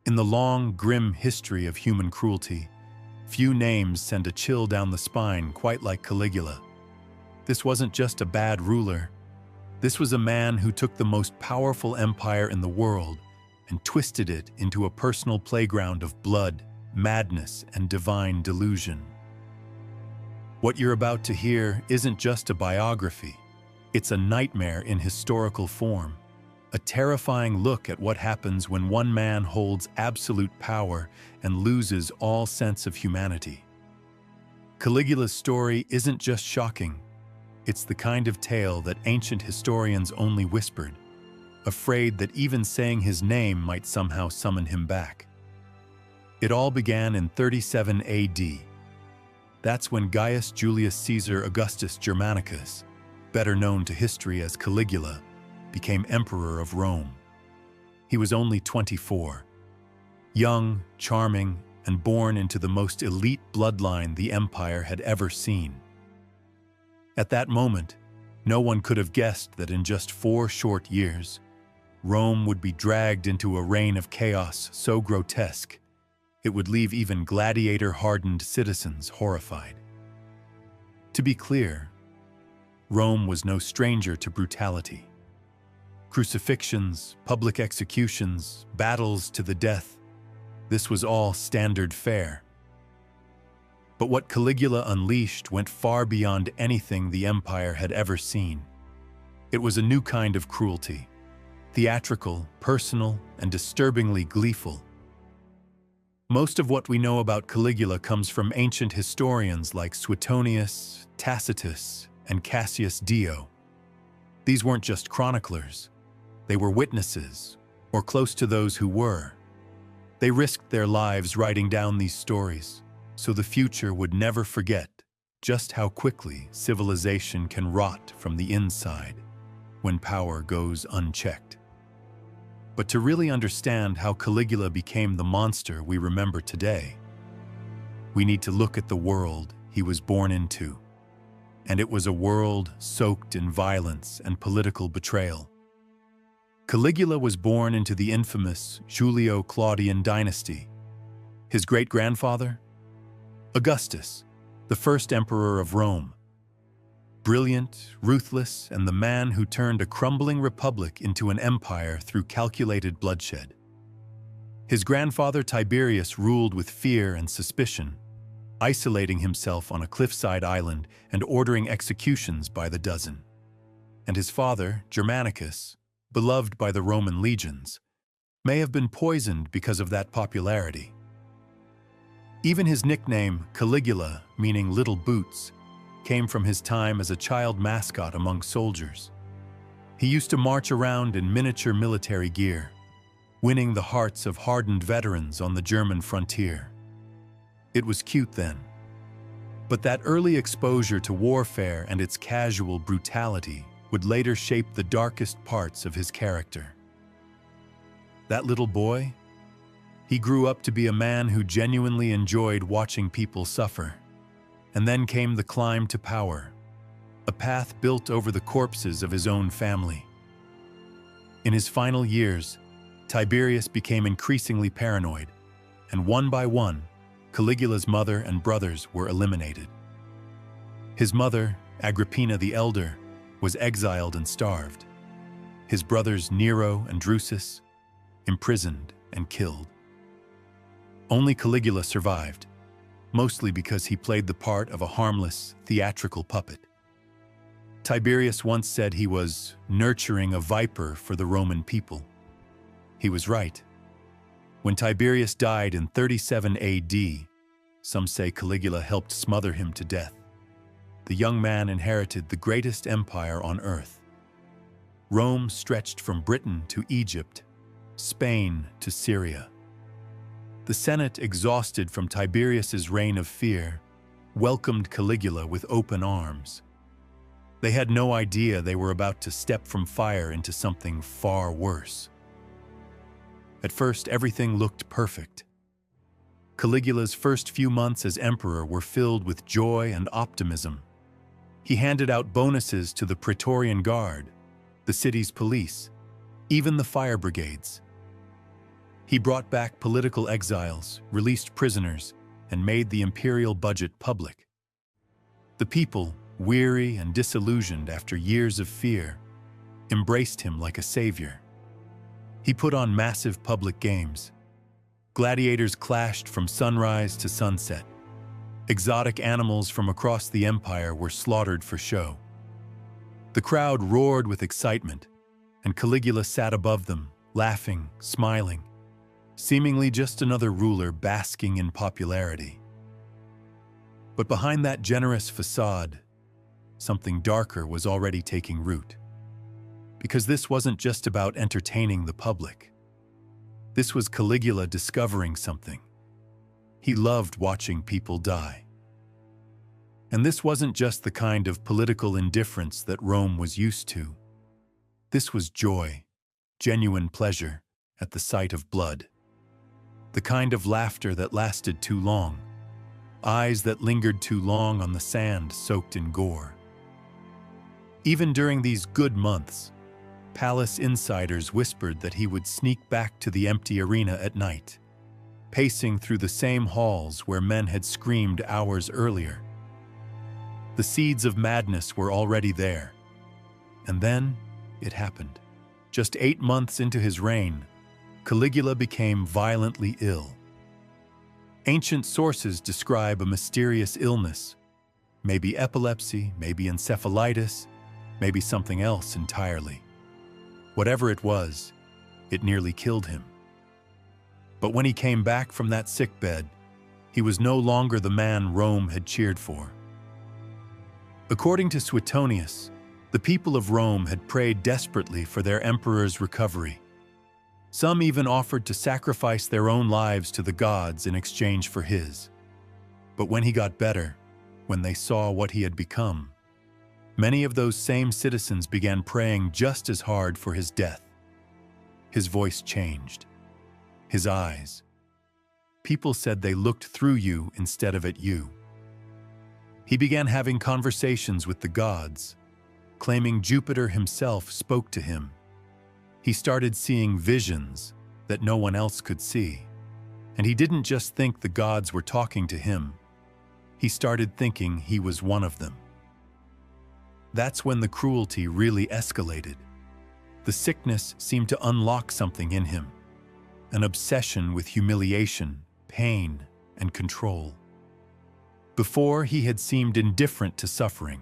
In the long, grim history of human cruelty, few names send a chill down the spine quite like Caligula. This wasn't just a bad ruler. This was a man who took the most powerful empire in the world and twisted it into a personal playground of blood, madness, and divine delusion. What you're about to hear isn't just a biography. It's a nightmare in historical form, a terrifying look at what happens when one man holds absolute power and loses all sense of humanity. Caligula's story isn't just shocking. It's the kind of tale that ancient historians only whispered, afraid that even saying his name might somehow summon him back. It all began in 37 AD. That's when Gaius Julius Caesar Augustus Germanicus, better known to history as Caligula, became emperor of Rome. He was only 24. Young, charming, and born into the most elite bloodline the empire had ever seen. At that moment, no one could have guessed that in just 4 short years, Rome would be dragged into a reign of chaos so grotesque, it would leave even gladiator-hardened citizens horrified. To be clear, Rome was no stranger to brutality. Crucifixions, public executions, battles to the death, this was all standard fare. But what Caligula unleashed went far beyond anything the empire had ever seen. It was a new kind of cruelty, theatrical, personal, and disturbingly gleeful. Most of what we know about Caligula comes from ancient historians like Suetonius, Tacitus, and Cassius Dio. These weren't just chroniclers. They were witnesses, or close to those who were. They risked their lives writing down these stories, so the future would never forget just how quickly civilization can rot from the inside when power goes unchecked. But to really understand how Caligula became the monster we remember today, we need to look at the world he was born into. And it was a world soaked in violence and political betrayal. Caligula was born into the infamous Julio-Claudian dynasty. His great-grandfather? Augustus, the first emperor of Rome. Brilliant, ruthless, and the man who turned a crumbling republic into an empire through calculated bloodshed. His grandfather Tiberius ruled with fear and suspicion, isolating himself on a cliffside island and ordering executions by the dozen. And his father, Germanicus, beloved by the Roman legions, may have been poisoned because of that popularity. Even his nickname, Caligula, meaning little boots, came from his time as a child mascot among soldiers. He used to march around in miniature military gear, winning the hearts of hardened veterans on the German frontier. It was cute then. But that early exposure to warfare and its casual brutality would later shape the darkest parts of his character. That little boy? He grew up to be a man who genuinely enjoyed watching people suffer. And then came the climb to power, a path built over the corpses of his own family. In his final years, Tiberius became increasingly paranoid, and one by one, Caligula's mother and brothers were eliminated. His mother, Agrippina the Elder, was exiled and starved. His brothers Nero and Drusus, imprisoned and killed. Only Caligula survived, mostly because he played the part of a harmless, theatrical puppet. Tiberius once said he was nurturing a viper for the Roman people. He was right. When Tiberius died in 37 AD, some say Caligula helped smother him to death. The young man inherited the greatest empire on earth. Rome stretched from Britain to Egypt, Spain to Syria. The Senate, exhausted from Tiberius's reign of fear, welcomed Caligula with open arms. They had no idea they were about to step from fire into something far worse. At first, everything looked perfect. Caligula's first few months as emperor were filled with joy and optimism. He handed out bonuses to the Praetorian Guard, the city's police, even the fire brigades. He brought back political exiles, released prisoners, and made the imperial budget public. The people, weary and disillusioned after years of fear, embraced him like a savior. He put on massive public games. Gladiators clashed from sunrise to sunset. Exotic animals from across the empire were slaughtered for show. The crowd roared with excitement, and Caligula sat above them, laughing, smiling, seemingly just another ruler basking in popularity. But behind that generous facade, something darker was already taking root. Because this wasn't just about entertaining the public. This was Caligula discovering something. He loved watching people die. And this wasn't just the kind of political indifference that Rome was used to. This was joy, genuine pleasure at the sight of blood. The kind of laughter that lasted too long, eyes that lingered too long on the sand soaked in gore. Even during these good months, palace insiders whispered that he would sneak back to the empty arena at night, pacing through the same halls where men had screamed hours earlier. The seeds of madness were already there. And then it happened. Just 8 months into his reign, Caligula became violently ill. Ancient sources describe a mysterious illness, maybe epilepsy, maybe encephalitis, maybe something else entirely. Whatever it was, it nearly killed him. But when he came back from that sickbed, he was no longer the man Rome had cheered for. According to Suetonius, the people of Rome had prayed desperately for their emperor's recovery. Some even offered to sacrifice their own lives to the gods in exchange for his. But when he got better, when they saw what he had become, many of those same citizens began praying just as hard for his death. His voice changed. His eyes. People said they looked through you instead of at you. He began having conversations with the gods, claiming Jupiter himself spoke to him. He started seeing visions that no one else could see. And he didn't just think the gods were talking to him. He started thinking he was one of them. That's when the cruelty really escalated. The sickness seemed to unlock something in him, an obsession with humiliation, pain, and control. Before, he had seemed indifferent to suffering.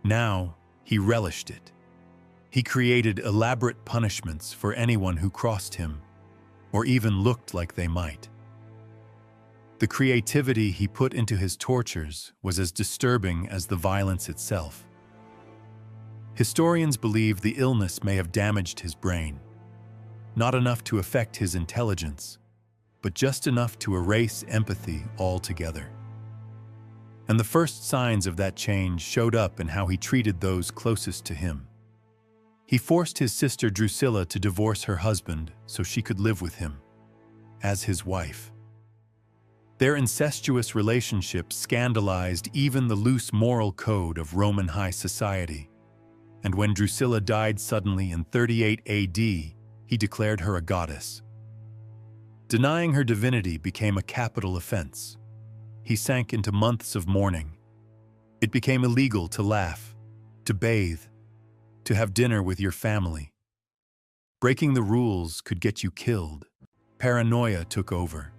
Now, he relished it. He created elaborate punishments for anyone who crossed him, or even looked like they might. The creativity he put into his tortures was as disturbing as the violence itself. Historians believe the illness may have damaged his brain, not enough to affect his intelligence, but just enough to erase empathy altogether. And the first signs of that change showed up in how he treated those closest to him. He forced his sister Drusilla to divorce her husband so she could live with him, as his wife. Their incestuous relationship scandalized even the loose moral code of Roman high society. And when Drusilla died suddenly in 38 AD, he declared her a goddess. Denying her divinity became a capital offense. He sank into months of mourning. It became illegal to laugh, to bathe, to have dinner with your family. Breaking the rules could get you killed. Paranoia took over.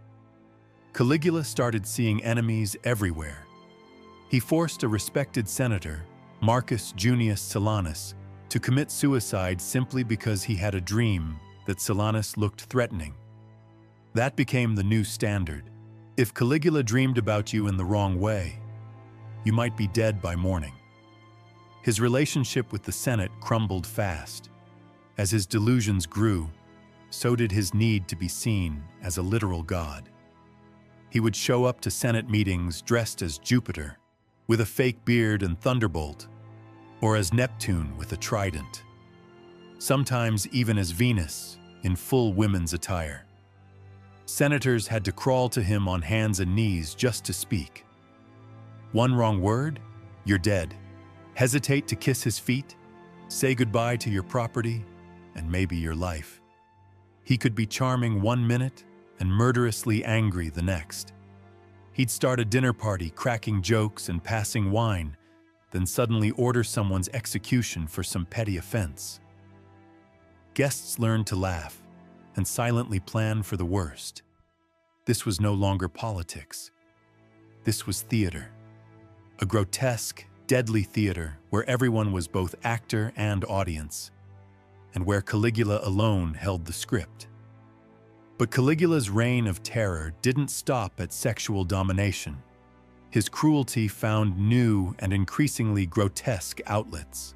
Caligula started seeing enemies everywhere. He forced a respected senator, Marcus Junius Silanus, to commit suicide simply because he had a dream that Silanus looked threatening. That became the new standard. If Caligula dreamed about you in the wrong way, you might be dead by morning. His relationship with the Senate crumbled fast. As his delusions grew, so did his need to be seen as a literal god. He would show up to Senate meetings dressed as Jupiter, with a fake beard and thunderbolt, or as Neptune with a trident. Sometimes even as Venus, in full women's attire. Senators had to crawl to him on hands and knees just to speak. One wrong word, you're dead. Hesitate to kiss his feet, say goodbye to your property, and maybe your life. He could be charming one minute and murderously angry the next. He'd start a dinner party cracking jokes and passing wine, then suddenly order someone's execution for some petty offense. Guests learned to laugh and silently plan for the worst. This was no longer politics. This was theater. A grotesque, deadly theater where everyone was both actor and audience, and where Caligula alone held the script. But Caligula's reign of terror didn't stop at sexual domination. His cruelty found new and increasingly grotesque outlets,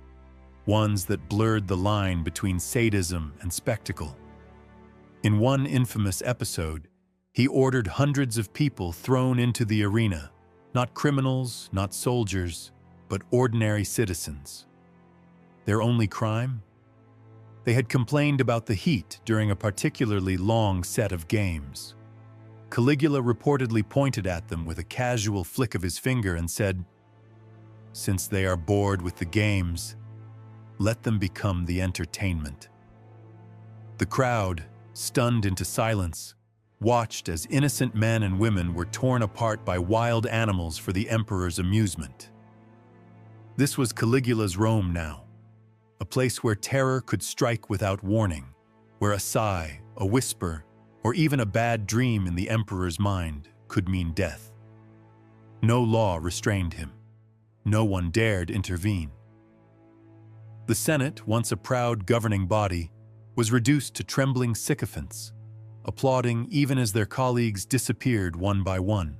ones that blurred the line between sadism and spectacle. In one infamous episode, he ordered hundreds of people thrown into the arena, not criminals, not soldiers, but ordinary citizens. Their only crime? They had complained about the heat during a particularly long set of games. Caligula reportedly pointed at them with a casual flick of his finger and said, "Since they are bored with the games, let them become the entertainment." The crowd, stunned into silence, watched as innocent men and women were torn apart by wild animals for the emperor's amusement. This was Caligula's Rome now, a place where terror could strike without warning, where a sigh, a whisper, or even a bad dream in the emperor's mind could mean death. No law restrained him. No one dared intervene. The Senate, once a proud governing body, was reduced to trembling sycophants, applauding even as their colleagues disappeared one by one.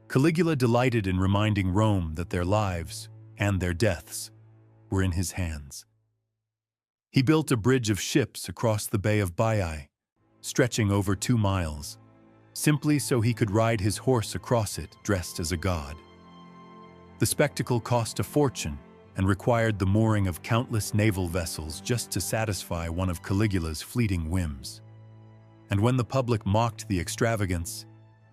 Caligula delighted in reminding Rome that their lives and their deaths were in his hands. He built a bridge of ships across the Bay of Baiae, stretching over 2 miles, simply so he could ride his horse across it dressed as a god. The spectacle cost a fortune and required the mooring of countless naval vessels just to satisfy one of Caligula's fleeting whims. And when the public mocked the extravagance,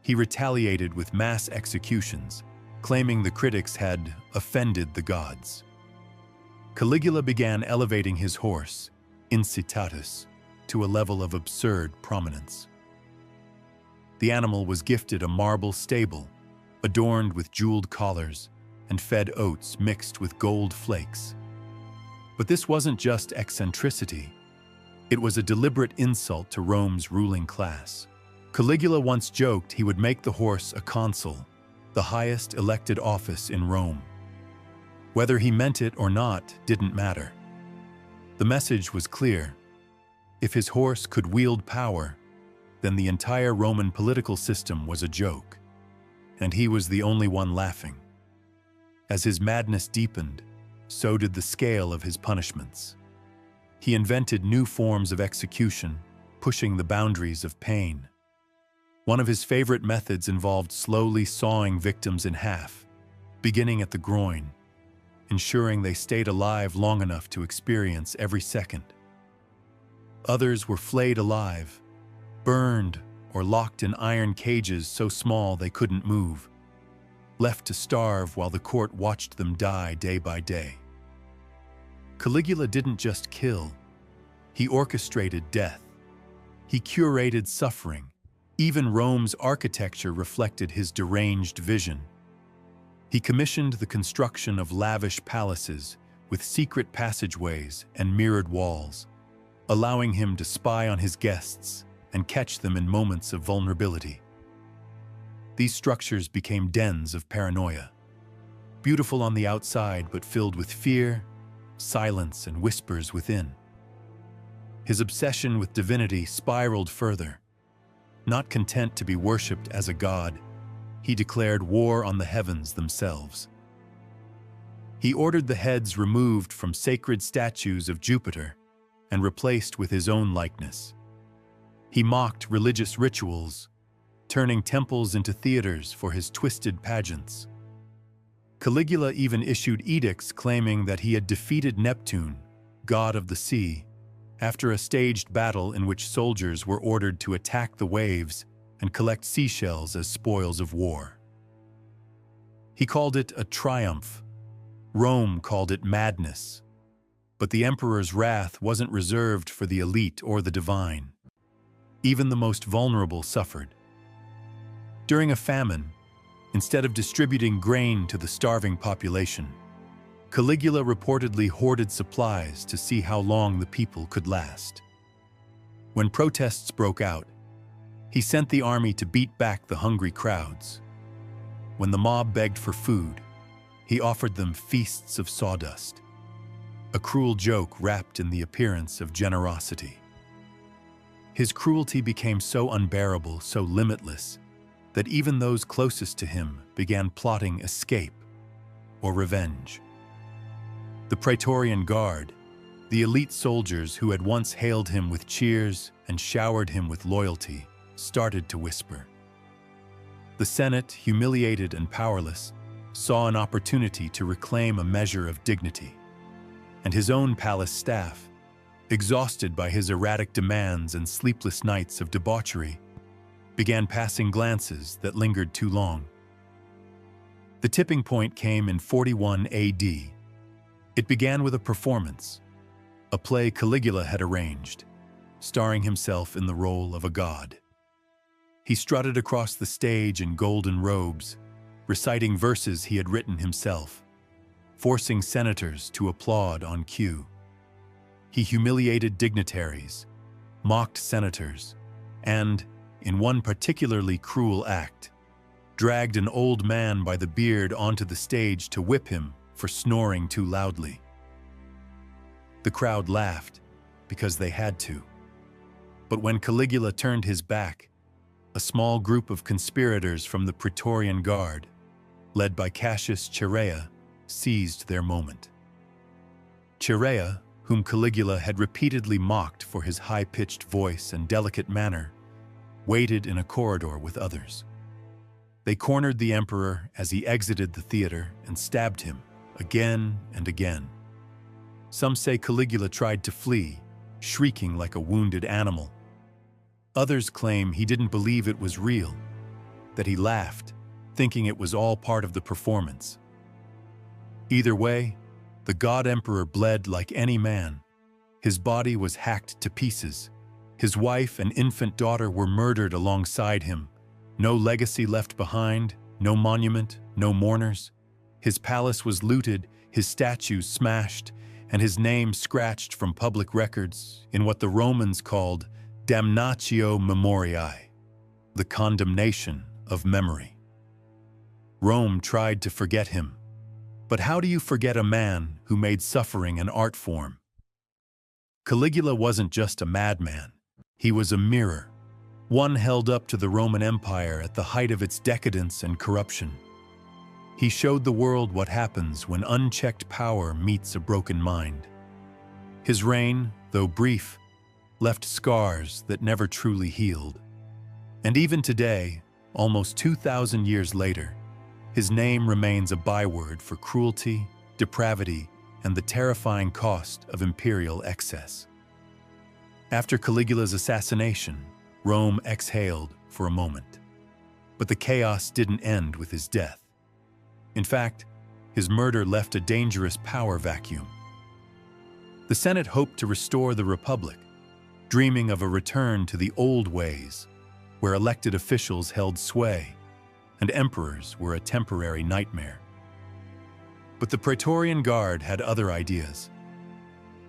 he retaliated with mass executions, claiming the critics had offended the gods. Caligula began elevating his horse, Incitatus, to a level of absurd prominence. The animal was gifted a marble stable, adorned with jeweled collars, and fed oats mixed with gold flakes. But this wasn't just eccentricity. It was a deliberate insult to Rome's ruling class. Caligula once joked he would make the horse a consul, the highest elected office in Rome. Whether he meant it or not didn't matter. The message was clear. If his horse could wield power, then the entire Roman political system was a joke, and he was the only one laughing. As his madness deepened, so did the scale of his punishments. He invented new forms of execution, pushing the boundaries of pain. One of his favorite methods involved slowly sawing victims in half, beginning at the groin, ensuring they stayed alive long enough to experience every second. Others were flayed alive, burned or locked in iron cages so small they couldn't move, left to starve while the court watched them die day by day. Caligula didn't just kill, he orchestrated death. He curated suffering. Even Rome's architecture reflected his deranged vision. He commissioned the construction of lavish palaces with secret passageways and mirrored walls, allowing him to spy on his guests and catch them in moments of vulnerability. These structures became dens of paranoia, beautiful on the outside but filled with fear, silence, and whispers within. His obsession with divinity spiraled further. Not content to be worshipped as a god, he declared war on the heavens themselves. He ordered the heads removed from sacred statues of Jupiter and replaced with his own likeness. He mocked religious rituals, turning temples into theaters for his twisted pageants. Caligula even issued edicts claiming that he had defeated Neptune, god of the sea, after a staged battle in which soldiers were ordered to attack the waves and collect seashells as spoils of war. He called it a triumph. Rome called it madness. But the emperor's wrath wasn't reserved for the elite or the divine. Even the most vulnerable suffered. During a famine, instead of distributing grain to the starving population, Caligula reportedly hoarded supplies to see how long the people could last. When protests broke out, he sent the army to beat back the hungry crowds. When the mob begged for food, he offered them feasts of sawdust, a cruel joke wrapped in the appearance of generosity. His cruelty became so unbearable, so limitless, that even those closest to him began plotting escape or revenge. The Praetorian Guard, the elite soldiers who had once hailed him with cheers and showered him with loyalty, started to whisper. The Senate, humiliated and powerless, saw an opportunity to reclaim a measure of dignity. And his own palace staff, exhausted by his erratic demands and sleepless nights of debauchery, began passing glances that lingered too long. The tipping point came in 41 AD. It began with a performance, a play Caligula had arranged, starring himself in the role of a god. He strutted across the stage in golden robes, reciting verses he had written himself, forcing senators to applaud on cue. He humiliated dignitaries, mocked senators, and, in one particularly cruel act, dragged an old man by the beard onto the stage to whip him for snoring too loudly. The crowd laughed because they had to. But when Caligula turned his back, a small group of conspirators from the Praetorian Guard, led by Cassius Chaerea, seized their moment. Chaerea, whom Caligula had repeatedly mocked for his high-pitched voice and delicate manner, waited in a corridor with others. They cornered the emperor as he exited the theater and stabbed him again and again. Some say Caligula tried to flee, shrieking like a wounded animal. Others claim he didn't believe it was real, that he laughed, thinking it was all part of the performance. Either way, the god emperor bled like any man. His body was hacked to pieces. His wife and infant daughter were murdered alongside him. No legacy left behind, no monument, no mourners. His palace was looted, his statues smashed, and his name scratched from public records in what the Romans called damnatio memoriae, the condemnation of memory. Rome tried to forget him. But how do you forget a man who made suffering an art form? Caligula wasn't just a madman. He was a mirror, one held up to the Roman Empire at the height of its decadence and corruption. He showed the world what happens when unchecked power meets a broken mind. His reign, though brief, left scars that never truly healed. And even today, almost 2,000 years later, his name remains a byword for cruelty, depravity, and the terrifying cost of imperial excess. After Caligula's assassination, Rome exhaled for a moment. But the chaos didn't end with his death. In fact, his murder left a dangerous power vacuum. The Senate hoped to restore the Republic, dreaming of a return to the old ways, where elected officials held sway and emperors were a temporary nightmare. But the Praetorian Guard had other ideas.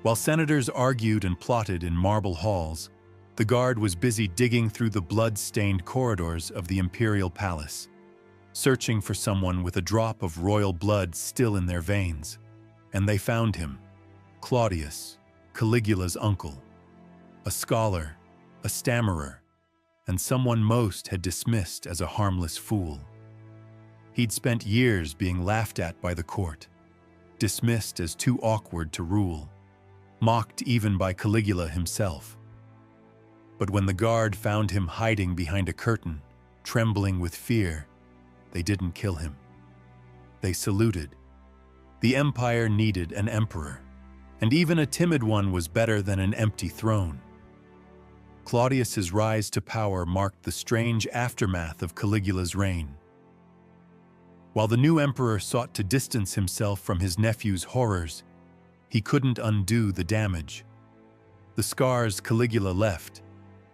While senators argued and plotted in marble halls, the Guard was busy digging through the blood-stained corridors of the imperial palace, searching for someone with a drop of royal blood still in their veins. And they found him, Claudius, Caligula's uncle, a scholar, a stammerer, and someone most had dismissed as a harmless fool. He'd spent years being laughed at by the court, dismissed as too awkward to rule, mocked even by Caligula himself. But when the Guard found him hiding behind a curtain, trembling with fear, they didn't kill him. They saluted. The empire needed an emperor, and even a timid one was better than an empty throne. Claudius's rise to power marked the strange aftermath of Caligula's reign. While the new emperor sought to distance himself from his nephew's horrors, He couldn't undo the damage. The scars Caligula left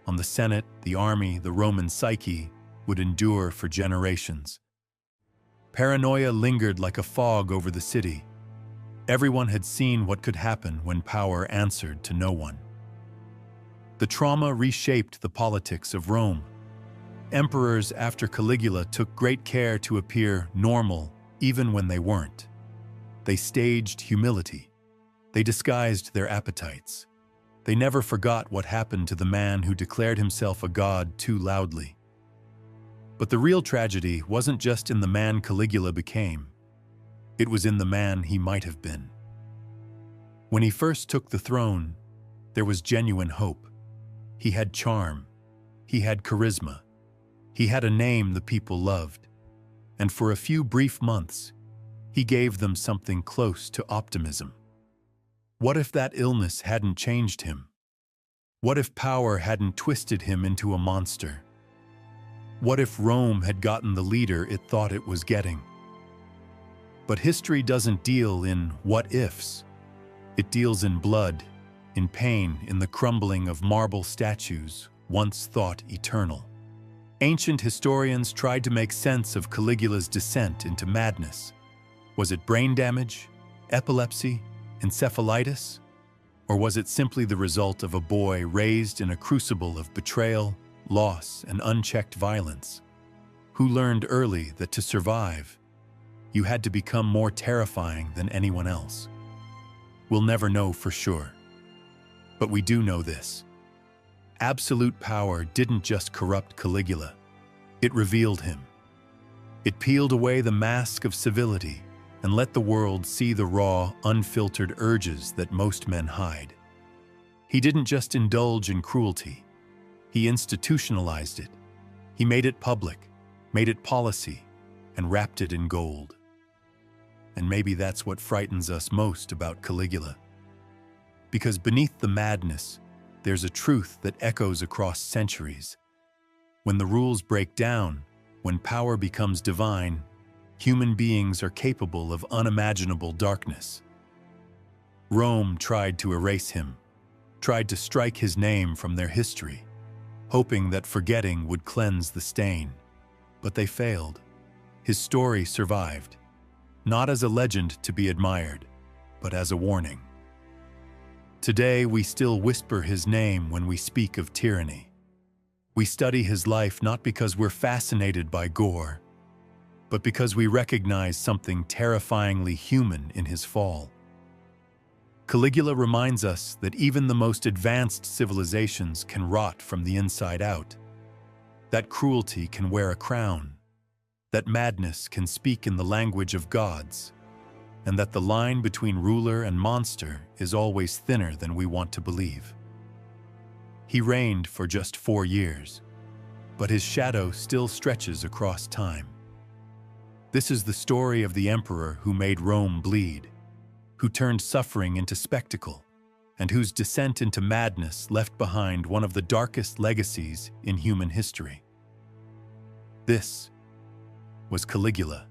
on the Senate, the army, the Roman psyche would endure for generations. Paranoia lingered like a fog over the city. Everyone had seen what could happen when power answered to no one. The trauma reshaped the politics of Rome. Emperors after Caligula took great care to appear normal even when they weren't. They staged humility. They disguised their appetites. They never forgot what happened to the man who declared himself a god too loudly. But the real tragedy wasn't just in the man Caligula became. It was in the man he might have been. When he first took the throne, there was genuine hope. He had charm. He had charisma. He had a name the people loved. And for a few brief months, he gave them something close to optimism. What if that illness hadn't changed him? What if power hadn't twisted him into a monster? What if Rome had gotten the leader it thought it was getting? But history doesn't deal in what-ifs. It deals in blood, in pain, in the crumbling of marble statues once thought eternal. Ancient historians tried to make sense of Caligula's descent into madness. Was it brain damage, epilepsy, encephalitis? Or was it simply the result of a boy raised in a crucible of betrayal, loss, and unchecked violence, who learned early that to survive, you had to become more terrifying than anyone else? We'll never know for sure. But we do know this. Absolute power didn't just corrupt Caligula. It revealed him. It peeled away the mask of civility and let the world see the raw, unfiltered urges that most men hide. He didn't just indulge in cruelty. He institutionalized it. He made it public, made it policy, and wrapped it in gold. And maybe that's what frightens us most about Caligula. Because beneath the madness, there's a truth that echoes across centuries. When the rules break down, when power becomes divine, human beings are capable of unimaginable darkness. Rome tried to erase him, tried to strike his name from their history, hoping that forgetting would cleanse the stain. But they failed. His story survived, not as a legend to be admired, but as a warning. Today, we still whisper his name when we speak of tyranny. We study his life not because we're fascinated by gore, but because we recognize something terrifyingly human in his fall. Caligula reminds us that even the most advanced civilizations can rot from the inside out, that cruelty can wear a crown, that madness can speak in the language of gods, and that the line between ruler and monster is always thinner than we want to believe. He reigned for just 4 years, but his shadow still stretches across time. This is the story of the emperor who made Rome bleed, who turned suffering into spectacle, and whose descent into madness left behind one of the darkest legacies in human history. This was Caligula.